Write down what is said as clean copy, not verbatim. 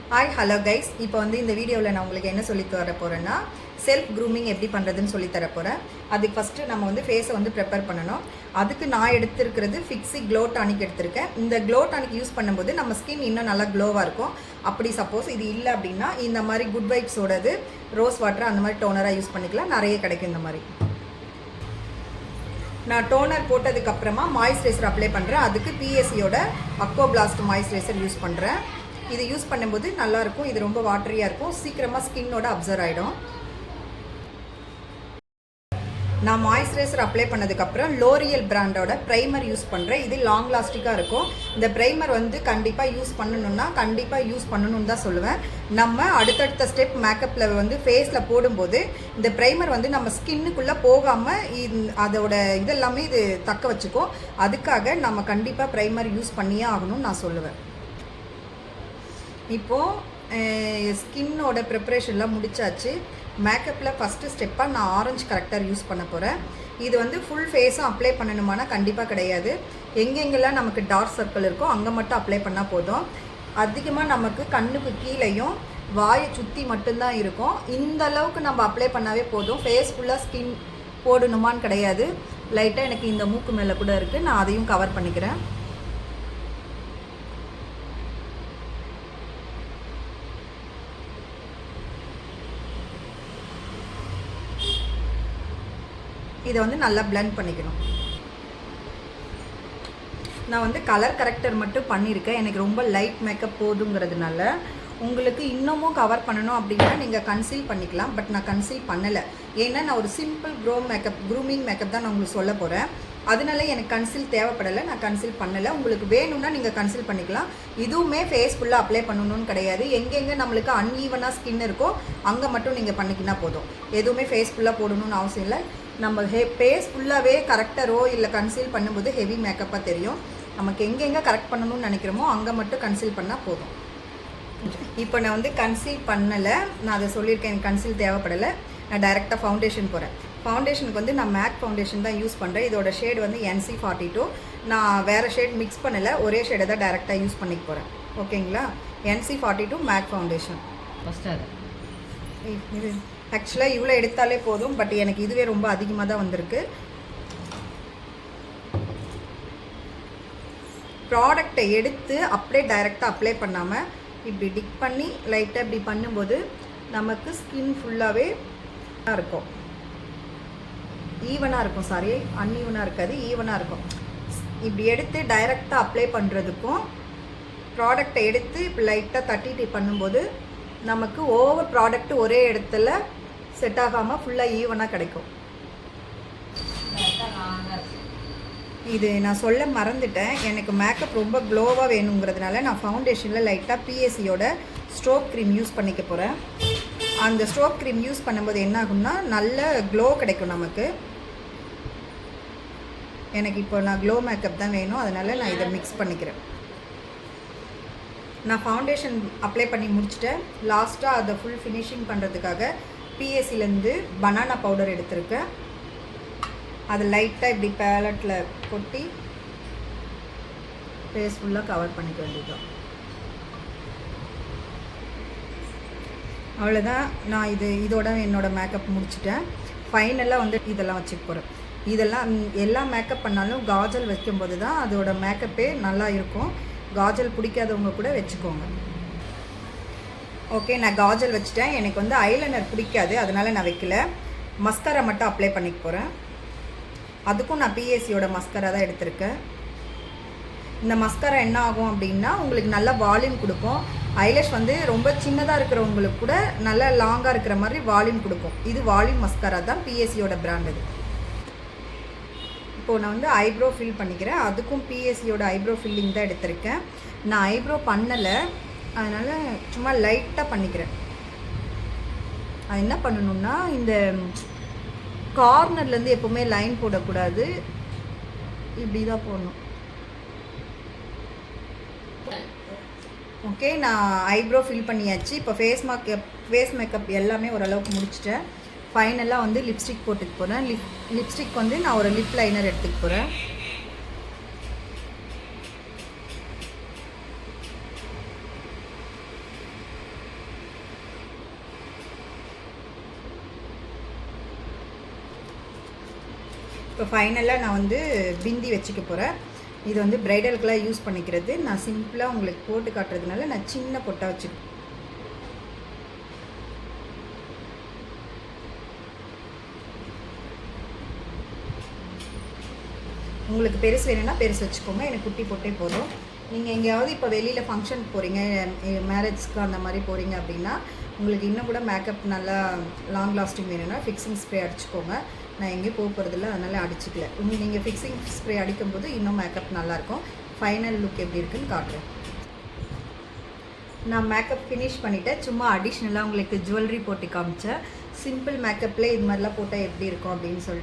Hi hello guys. இப்போ வந்து இந்த வீடியோவில் நான் உங்களுக்கு என்ன சொல்லி தர போகிறேன்னா, செல்ஃப் க்ரூமிங் எப்படி பண்ணுறதுன்னு சொல்லி தர போகிறேன். அதுக்கு ஃபஸ்ட்டு நம்ம வந்து ஃபேஸை வந்து ப்ரிப்பேர் பண்ணணும். அதுக்கு நான் எடுத்துருக்கிறது ஃபிக்ஸி க்ளோ டானிக் எடுத்திருக்கேன். இந்த க்ளோ டானிக் யூஸ் பண்ணும்போது நம்ம ஸ்கின் இன்னும் நல்லா க்ளோவாக இருக்கும். அப்படி சப்போஸ் இது இல்லை அப்படின்னா இந்த மாதிரி குட் வைப்ஸோடது ரோஸ் வாட்டர் அந்த மாதிரி டோனராக யூஸ் பண்ணிக்கலாம். நிறைய கிடைக்கும் இந்த மாதிரி. நான் டோனர் போட்டதுக்கப்புறமா மாய்ஸ்சரைசர் அப்ளை பண்ணுறேன். அதுக்கு பிஎஸ்சியோட அக்கோ பிளாஸ்ட் மாய்ஸ்சரைசர் யூஸ் பண்ணுறேன். இது யூஸ் பண்ணும்போது நல்லாயிருக்கும். இது ரொம்ப வாட்டரியாக இருக்கும், சீக்கிரமாக ஸ்கின்னோட அப்சர்வ் ஆகிடும். நான் மாய்ஸ்சரைசர் அப்ளை பண்ணதுக்கப்புறம் லோரியல் பிராண்டோட ப்ரைமர் யூஸ் பண்ணுறேன். இது லாங் லாஸ்டிக்காக இருக்கும். இந்த ப்ரைமர் வந்து கண்டிப்பாக யூஸ் பண்ணணுன்னா கண்டிப்பாக யூஸ் பண்ணணுன்னு தான் சொல்லுவேன். நம்ம அடுத்தடுத்த ஸ்டெப் மேக்கப்பில் வந்து ஃபேஸில் போடும்போது இந்த ப்ரைமர் வந்து நம்ம ஸ்கின்னுக்குள்ளே போகாமல் அதோட இதெல்லாமே இது தக்க வச்சுக்கும். அதுக்காக நம்ம கண்டிப்பாக ப்ரைமர் யூஸ் பண்ணியே ஆகணும்னு நான் சொல்லுவேன். இப்போது ஸ்கின்னோட ப்ரிப்ரேஷன்லாம் முடிச்சாச்சு. மேக்கப்பில் ஃபஸ்ட்டு ஸ்டெப்பாக நான் ஆரஞ்சு கரெக்டர் யூஸ் பண்ண போகிறேன். இது வந்து ஃபுல் ஃபேஸும் அப்ளை பண்ணணுமானா கண்டிப்பாக கிடையாது. எங்கெங்கெல்லாம் நமக்கு டார்க் சர்க்கிள் இருக்கோ அங்கே மட்டும் அப்ளை பண்ணால் போதும். அதிகமாக நமக்கு கண்ணுக்கு கீழேயும் வாயை சுற்றி மட்டும்தான் இருக்கும். இந்த அளவுக்கு நம்ம அப்ளை பண்ணாவே போதும். ஃபேஸ் ஃபுல்லாக ஸ்கின் போடணுமான்னு கிடையாது. லைட்டாக எனக்கு இந்த மூக்கு மேலே கூட இருக்குது, நான் அதையும் கவர் பண்ணிக்கிறேன். இதை வந்து நல்லா பிளெண்ட் பண்ணிக்கணும். நான் வந்து கலர் கரெக்டர் மட்டும் பண்ணியிருக்கேன். எனக்கு ரொம்ப லைட் மேக்கப் போதுங்கிறதுனால. உங்களுக்கு இன்னமும் கவர் பண்ணணும் அப்படின்னா நீங்கள் கன்சீல் பண்ணிக்கலாம். பட் நான் கன்சீல் பண்ணலை. ஏன்னா நான் ஒரு சிம்பிள் க்ரூமிங் மேக்கப் தான் நான் உங்களுக்கு சொல்ல போகிறேன். அதனால எனக்கு கன்சீல் தேவைப்படலை, நான் கன்சீல் பண்ணலை. உங்களுக்கு வேணும்னா நீங்கள் கன்சீல் பண்ணிக்கலாம். இதுவுமே ஃபேஸ் ஃபுல்லாக அப்ளை பண்ணணும்னு கிடையாது. எங்கெங்கே நம்மளுக்கு அன்ஈவனாக ஸ்கின் இருக்கோ அங்கே மட்டும் நீங்கள் பண்ணிக்கினா போதும். எதுவுமே ஃபேஸ் ஃபுல்லாக போடணும்னு அவசியம் இல்லை. நம்ம ஃபேஸ் ஃபுல்லாகவே கரெக்டரோ இல்லை கன்சீல் பண்ணும்போது ஹெவி மேக்கப்பாக தெரியும். நமக்கு எங்கெங்கே கரெக்ட் பண்ணணும்னு நினைக்கிறோமோ அங்கே மட்டும் கன்சீல் பண்ணால் போதும். இப்போ நான் வந்து கன்சீல் பண்ணலை, நான் அதை சொல்லியிருக்கேன். எனக்கு கன்சீல் தேவைப்படலை. நான் டைரெக்டாக ஃபவுண்டேஷன் போகிறேன். ஃபவுண்டேஷனுக்கு வந்து நான் மேக் ஃபவுண்டேஷன் தான் யூஸ் பண்ணுறேன். இதோட ஷேடு வந்து NC42. நான் வேறு ஷேட் மிக்ஸ் பண்ணலை, ஒரே ஷேடை தான் டைரெக்டாக யூஸ் பண்ணிக்க போகிறேன். ஓகேங்களா? NC42 make foundation. ஃபஸ்ட்டு இது ஆக்சுவலாக இவ்வளோ எடுத்தாலே போதும். பட் எனக்கு இதுவே ரொம்ப அதிகமாக தான் வந்திருக்கு. ப்ராடக்டை எடுத்து அப்படியே டைரெக்டாக அப்ளை பண்ணாமல் இப்படி டிக் பண்ணி லைட்டாக இப்படி பண்ணும்போது நமக்கு ஸ்கின் ஃபுல்லாகவே இருக்கும். ஈவனாக இருக்கும். சாரி, அன்ஈவனாக இருக்காது, ஈவனாக இருக்கும். இப்படி எடுத்து டைரெக்டாக அப்ளை பண்ணுறதுக்கும் ப்ராடக்டை எடுத்து இப்படி லைட்டாக தட்டிட்டு பண்ணும்போது நமக்கு ஓவர் ப்ராடக்ட் ஒரே இடத்துல செட் ஆகாமல் ஃபுல்லாக ஈவனாக கிடைக்கும். இது நான் சொல்ல மறந்துட்டேன். எனக்கு மேக்கப் ரொம்ப க்ளோவாக வேணுங்கிறதுனால நான் ஃபவுண்டேஷனில் லைட்டாக பிஎஸ்சியோட ஸ்ட்ரோக் க்ரீம் யூஸ் பண்ணிக்க போகிறேன். அந்த ஸ்ட்ரோக் க்ரீம் யூஸ் பண்ணும்போது என்ன ஆகும்னா நல்ல க்ளோ கிடைக்கும் நமக்கு. எனக்கு இப்போ நான் க்ளோ மேக்கப் தான் வேணும், அதனால் நான் இதை மிக்ஸ் பண்ணிக்கிறேன். நான் ஃபவுண்டேஷன் அப்ளை பண்ணி முடிச்சுட்டேன். லாஸ்ட்டாக அதை ஃபுல் ஃபினிஷிங் பண்ணுறதுக்காக பிஎஸ்சிலேருந்து பனானா பவுடர் எடுத்திருக்கேன். அது லைட்டாக இப்படி பேலட்டில் கொட்டி ஃபேஸ் ஃபுல்லாக கவர் பண்ணிக்க வேண்டியதுதான். அவ்வளோதான். நான் இதோட என்னோடய மேக்கப் முடிச்சுட்டேன். ஃபைனலாக வந்து இதெல்லாம் வச்சுக்க போகிறேன். இதெல்லாம் எல்லா மேக்கப் பண்ணாலும் காஜல் வைக்கும்போது தான் அதோட மேக்கப்பே நல்லா இருக்கும். காஜல் பிடிக்காதவங்க கூட வச்சுக்கோங்க. ஓகே, நான் காஜல் வச்சுட்டேன். எனக்கு வந்து ஐலைனர் பிடிக்காது, அதனால் நான் வைக்கல. மஸ்காரா மட்டும் அப்ளை பண்ணிக்க போகிறேன். அதுக்கும் நான் பிஎஸ்சியோட மஸ்காரா தான் எடுத்திருக்கேன். இந்த மஸ்காரா என்ன ஆகும் அப்படின்னா உங்களுக்கு நல்லா வால்யூம் கொடுக்கும். ஐலேஷ் வந்து ரொம்ப சின்னதாக இருக்கிறவங்களுக்கு கூட நல்லா லாங்காக இருக்கிற மாதிரி வால்யூம் கொடுக்கும். இது வால்யூம் மஸ்காரா தான், பிஎஸ்சியோட பிராண்ட் இது. இப்போது நான் வந்து ஐப்ரோ ஃபில் பண்ணிக்கிறேன். அதுக்கும் பிஎஸ்சியோட ஐப்ரோ ஃபில்லிங் தான் எடுத்திருக்கேன். நான் ஐப்ரோ பண்ணலை, அதனால் சும்மா லைட்டாக பண்ணிக்கிறேன். அது என்ன பண்ணணும்னா இந்த கார்னர்லேருந்து எப்போவுமே லைன் போடக்கூடாது, இப்படி தான் போடணும். ஓகே, நான் ஐப்ரோ ஃபில் பண்ணியாச்சு. இப்போ ஃபேஸ் மேக்கப் எல்லாமே ஓரளவுக்கு முடிச்சிட்டேன். ஃபைனலாக வந்து லிப்ஸ்டிக் போட்டுக்க போகிறேன். லிப்ஸ்டிக் வந்து நான் ஒரு லிப் லைனர் எடுத்துக்க போகிறேன். இப்போ ஃபைனலாக நான் வந்து பிந்தி வச்சுக்க போகிறேன். இது வந்து ப்ரைடலுக்கெலாம் யூஸ் பண்ணிக்கிறது. நான் சிம்பிளாக உங்களுக்கு போட்டு காட்டுறதுனால நான் சின்ன பொட்டாக வச்சுக்கிறேன். உங்களுக்கு பெருசு வேணும்னா பெருசு வச்சுக்கோங்க. எனக்கு குட்டி போட்டே போதும். நீங்கள் எங்கேயாவது இப்போ வெளியில் ஃபங்க்ஷனுக்கு போகிறீங்க, மேரேஜ்க்கு அந்த மாதிரி போகிறீங்க அப்படின்னா உங்களுக்கு இன்னும் கூட மேக்கப் நல்லா லாங் லாஸ்டிங் வேணும்னா ஃபிக்ஸிங் ஸ்ப்ரே அடிச்சுக்கோங்க. நான் எங்கேயும் போக போகிறதில்ல, அதனால் அடிச்சுக்கல. நீங்கள் ஃபிக்ஸிங் ஸ்ப்ரே அடிக்கும்போது இன்னும் மேக்கப் நல்லாயிருக்கும். ஃபைனல் லுக் எப்படி இருக்குன்னு காட்டுறேன். நான் மேக்கப் ஃபினிஷ் பண்ணிவிட்டேன். சும்மா அடிஷ்னலாக உங்களுக்கு ஜுவல்லரி போட்டு காமிச்சேன். சிம்பிள் மேக்கப்லேயே இது மாதிரிலாம் போட்டால் எப்படி இருக்கும் அப்படின்னு சொல்லிட்டு